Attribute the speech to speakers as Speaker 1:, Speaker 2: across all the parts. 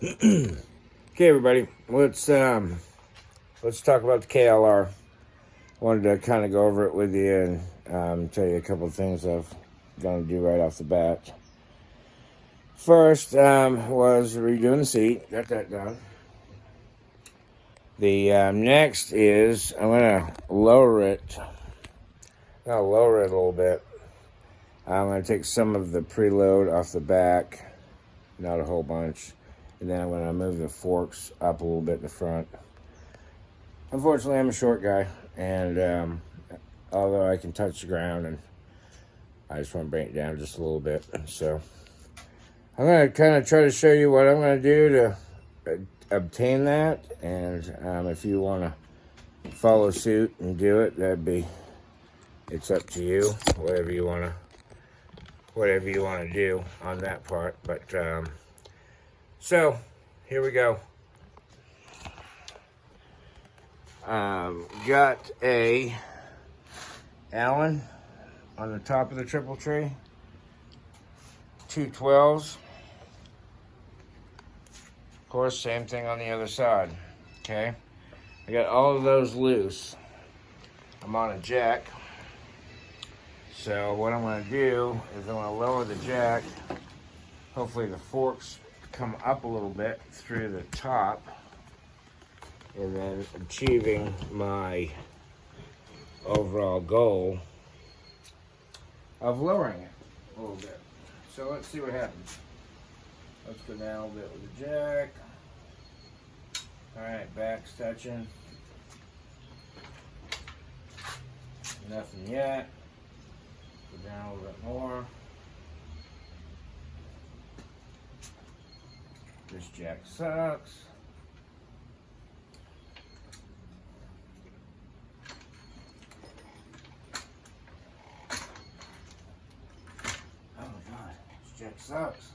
Speaker 1: Okay, everybody, let's talk about the KLR. Wanted to kind of go over it with you and tell you a couple of things I'm going to do right off the bat. First was redoing the seat. Got that done. The next is I'm going to lower it. I'll lower it a little bit. I'm going to take some of the preload off the back, not a whole bunch, and then I'm going to move the forks up a little bit in the front. Unfortunately, I'm a short guy, and although I can touch the ground, and I just want to bring it down just a little bit. So I'm going to kind of try to show you what I'm going to do to obtain that, and if you want to follow suit and do it, it's up to you, whatever you want to do on that part. But so here we go. Got a Allen on the top of the triple tree, 212s. Of course, same thing on the other side. Okay, I got all of those loose. I'm on a jack. So what I'm going to do is I'm going to lower the jack. Hopefully the forks come up a little bit through the top, and then achieving my overall goal of lowering it a little bit. So let's see what happens. Let's go down a little bit with the jack. Alright, back's touching. Nothing yet. Go down a little bit more. This jack sucks. Oh my god, this jack sucks.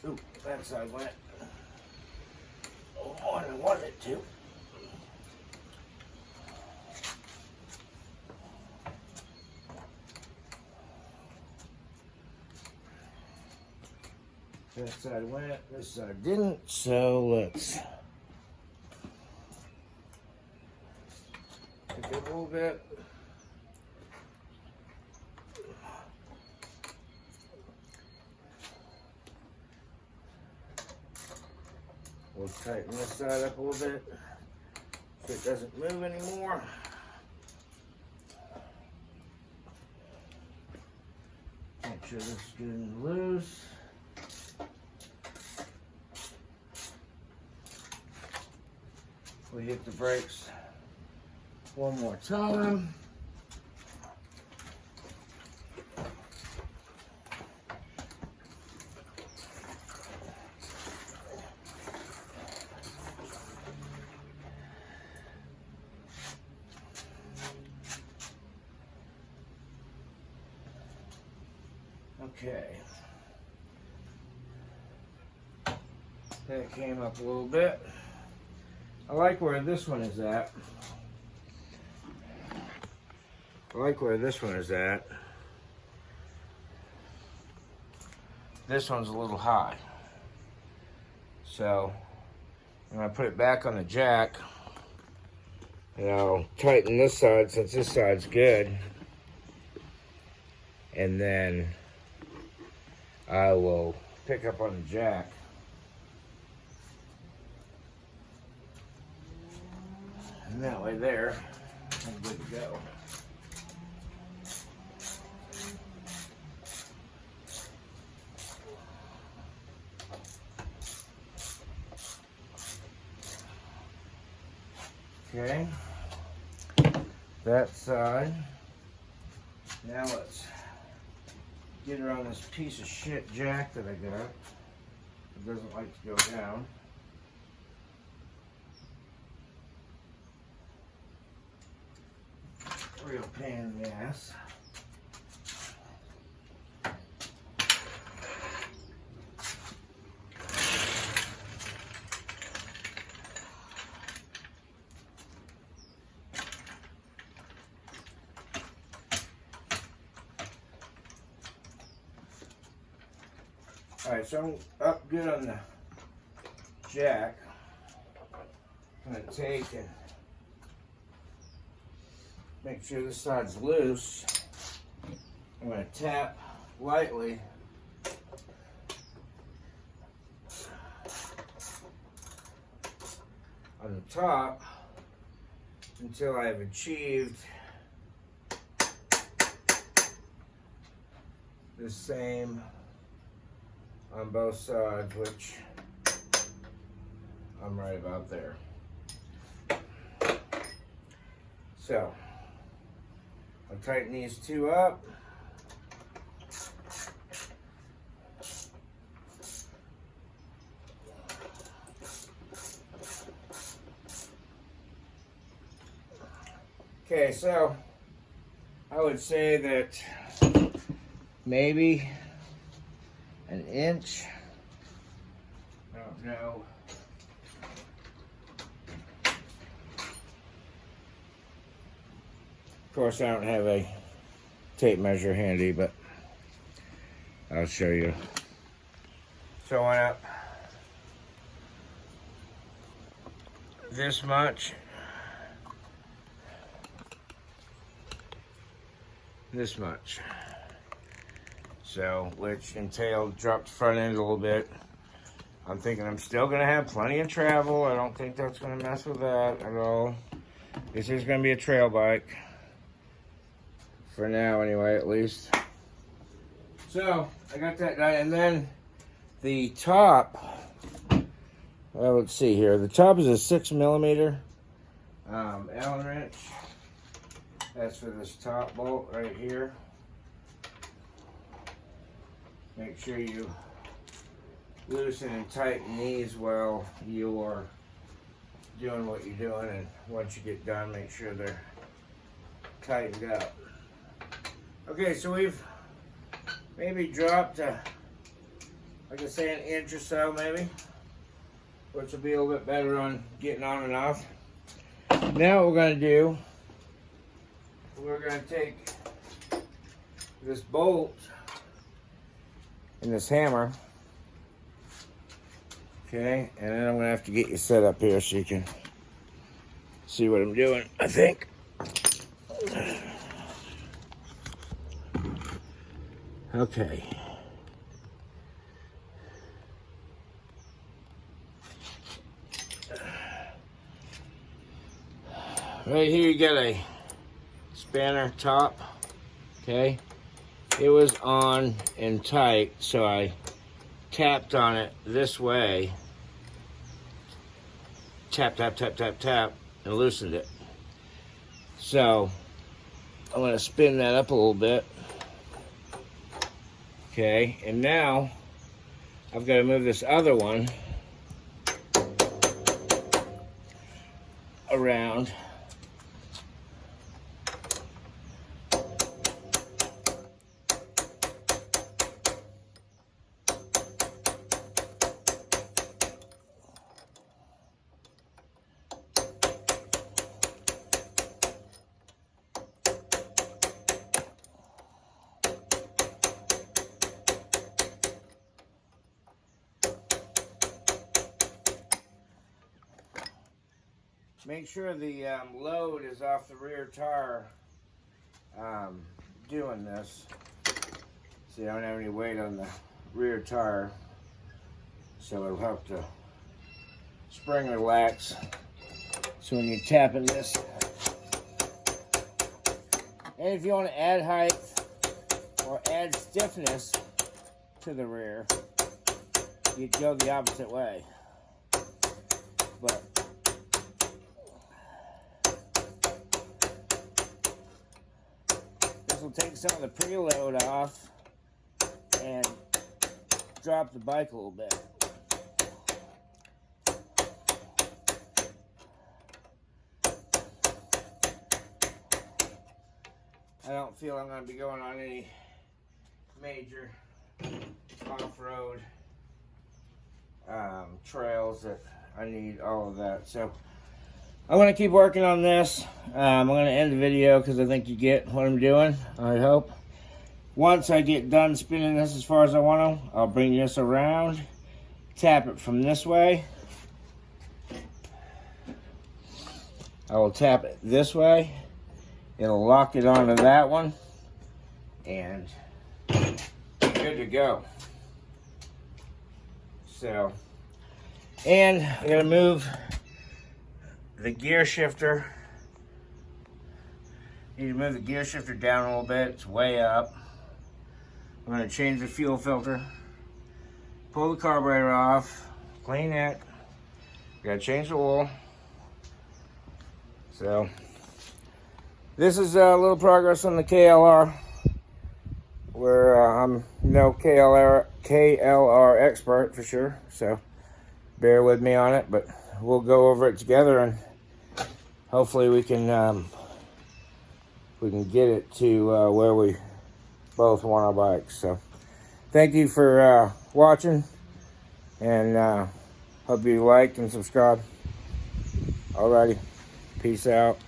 Speaker 1: Ooh, that side went more than I wanted it to. That side went, this side didn't, so let's take it a little bit. We'll tighten this side up a little bit so it doesn't move anymore. Make sure this is getting loose. We hit the brakes one more time. Okay. That came up a little bit. I like where this one is at. This one's a little high. So I'm going to put it back on the jack. And I'll tighten this side since this side's good. And then I will pick up on the jack. And that way there, I'm good to go. Okay, that side. Now let's get around this piece of shit jack that I got. It doesn't like to go down. Real pain in the ass. Alright, so I'm up good on the jack. I'm going to take and make sure this side's loose. I'm going to tap lightly on the top until I've achieved the same on both sides, which I'm right about there. So I'll tighten these two up. Okay, so I would say that maybe an inch, I don't know. Of course, I don't have a tape measure handy, but I'll show you. So I went up this much. This much. So, which entailed dropped the front end a little bit. I'm thinking I'm still going to have plenty of travel. I don't think that's going to mess with that at all. This is going to be a trail bike. For now, anyway, at least. So, I got that done. And then the top, well, let's see here. The top is a 6mm Allen wrench. That's for this top bolt right here. Make sure you loosen and tighten these while you're doing what you're doing, and once you get done, make sure they're tightened up. Okay, so we've maybe dropped, like I say, an inch or so maybe, which will be a little bit better on getting on and off. Now what we're going to do, we're going to take this bolt and this hammer, okay, and then I'm going to have to get you set up here so you can see what I'm doing, I think. Okay. Right here you got a spanner top, okay. It was on and tight, so I tapped on it this way. Tap, tap, tap, tap, tap, and loosened it. So I'm going to spin that up a little bit. Okay, and now I've got to move this other one around. Make sure the load is off the rear tire doing this. See, I don't have any weight on the rear tire, so it'll help the spring relax. So when you're tapping this, and if you want to add height or add stiffness to the rear, you go the opposite way. But this will take some of the preload off and drop the bike a little bit. I don't feel I'm going to be going on any major off-road trails that I need all of that. So I'm going to keep working on this. I'm going to end the video because I think you get what I'm doing, I hope. Once I get done spinning this as far as I want to, I'll bring this around, tap it from this way. I will tap it this way. It'll lock it onto that one. And good to go. So, and I'm going to move the gear shifter. Need to move the gear shifter down a little bit. It's way up. I'm going to change the fuel filter. Pull the carburetor off. Clean it. Got to change the oil. So, this is a little progress on the KLR. Where I'm no KLR expert for sure. So, bear with me on it. But we'll go over it together and hopefully we can get it to where we both want our bikes. So thank you for watching, and hope you like and subscribe. Alrighty, peace out.